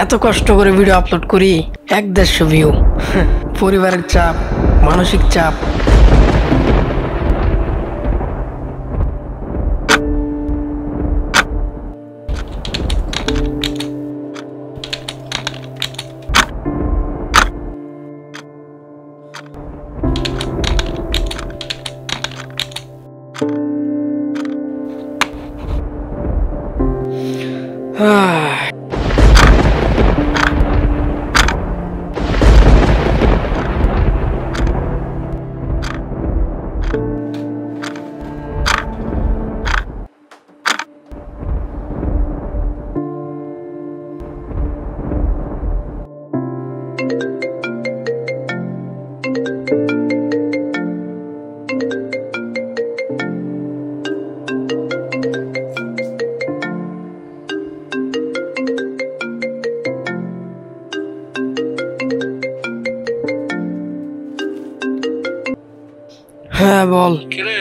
এত কষ্ট করে ভিডিও আপলোড করি 1-150 ভিউ। পরিবারের চাপ, মানসিক চাপ। হ্যাঁ বল। কিরে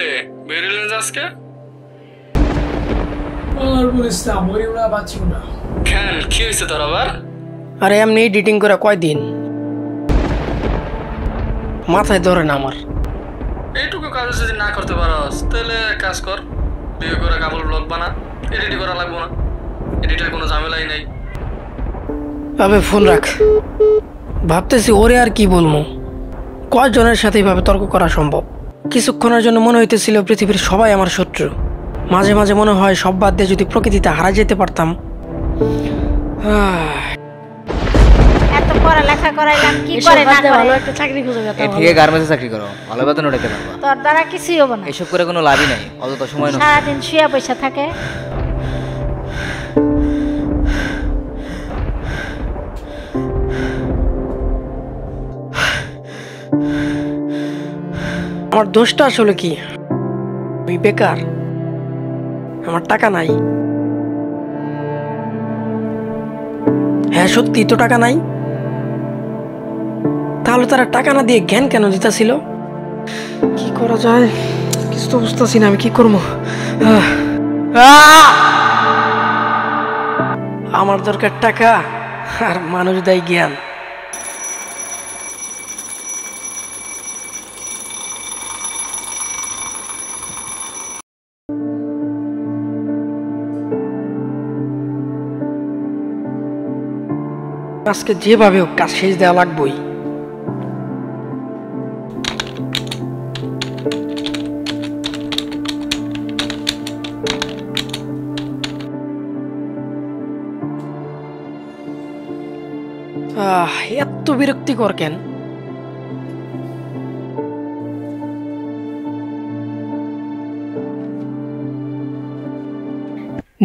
বেরিলেন আজকে? আর বলিস না, মরিও না বাঁচিও না। কেন, কি হয়েছে তোর আবার? আরে এমনি এডিটিং করে কয়দিন, মাথায় ধরে না আমার। এইটুকু কাজ যদি না করতে পারস তাহলে কাজ কর, বিয়ে করে কাপড় ব্লগ বানা, এডিট করা লাগবো না, এডিটের কোনো ঝামেলাই নাই। আবে ফোন রাখ, ভাবতেছি ওরে আর কি বলবো। কয়জনের সাথে এইভাবে তর্ক করা সম্ভব? কিছুক্ষণের জন্য মনে হইতেছিল পৃথিবীর সবাই আমার শত্রু। মাঝে মাঝে মনে হয় সব বাদ দিয়ে যদি প্রকৃতিতে হারা যেতে পারতাম। এত পড়ালেখা করাইলাম, কি করে না করে ভালো একটা চাকরি খুঁজে গেছে। ঠিক আছে, গার্মেন্টসে চাকরি করো, ভালো বেতন উঠাইতে পারবা। তোর দ্বারা কিছুই হবে না, এসব করে কোনো লাভই নাই, অযথা সময় নষ্ট। সারাদিন শুয়ে বসে থাকে। আমার দোষটা আসলে কি? আমি বেকার, আমার টাকা নাই। হ্যাঁ সত্যি তো টাকা নাই, তাহলে তারা টাকা না দিয়ে জ্ঞান কেন দিতেছিল? কি করা যায় কিছু তো বুঝতেছি না, আমি কি করবো। আমার দরকার টাকা আর মানুষ দেয় জ্ঞান। আজকে যেভাবে হোক কাজ শেষ দেওয়া লাগবেই। এত বিরক্তিকর কেন?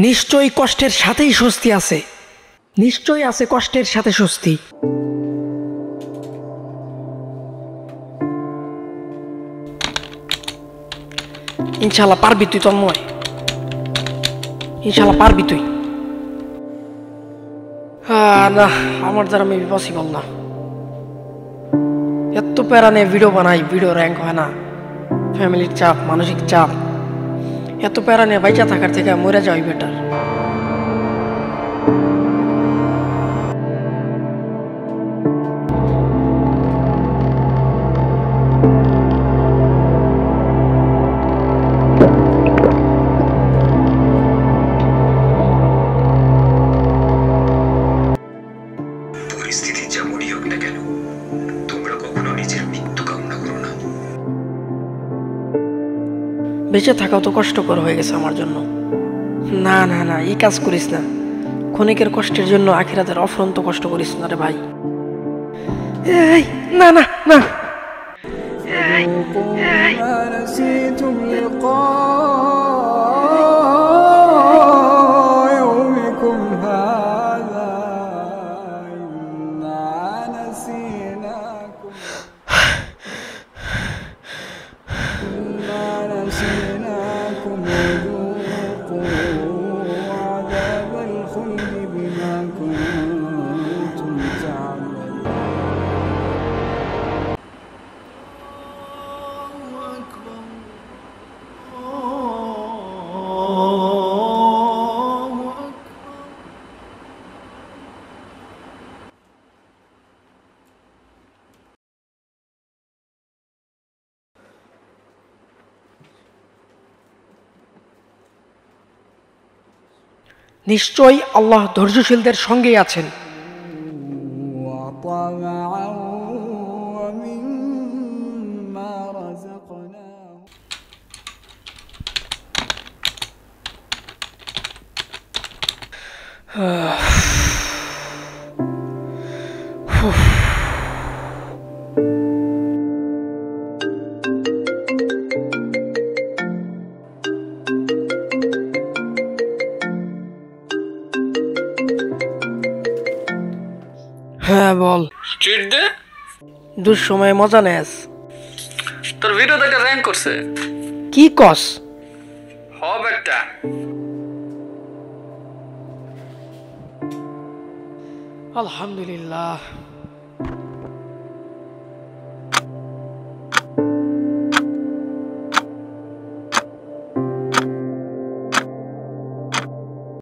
নিশ্চয়ই কষ্টের সাথেই স্বস্তি আছে, নিশ্চয়ই আছে কষ্টের সাথে স্বস্তি। ইনশাল্লাহ পারবি তুই তন্ময়, ইনশাল্লাহ পারবি তুই। না, আমার দ্বারা মেবি পসিবল না। এত প্যারা নিয়ে ভিডিও বানাই, ভিডিও র্যাঙ্ক হয় না, ফ্যামিলির চাপ, মানসিক চাপ। এত প্যারা নিয়ে বাইচা থাকার থেকে মরে যাওয়াই বেটার। পরিস্থিতি যেমনই হোক না কেন, তোমরা কখনো নিজের মৃত্যু কামনা করো না। বেঁচে থাকাও তো কষ্টকর হয়ে গেছে আমার জন্য। না না না, এই কাজ করিস না। ক্ষণিকের কষ্টের জন্য আখিরাতের অফুরন্ত কষ্ট করিস না রে ভাই। এই না না না, নিশ্চয়ই আল্লাহ ধৈর্যশীলদের সঙ্গেই আছেন। وطمعا ومما رزقناهم হ্যাঁ বল। ট্রিট দে। দুঃসময়ে মজা নেস। তোর ভিডিও দেখে র্যাঙ্ক করছে। কি কস? হবে একটা। আলহামদুলিল্লাহ।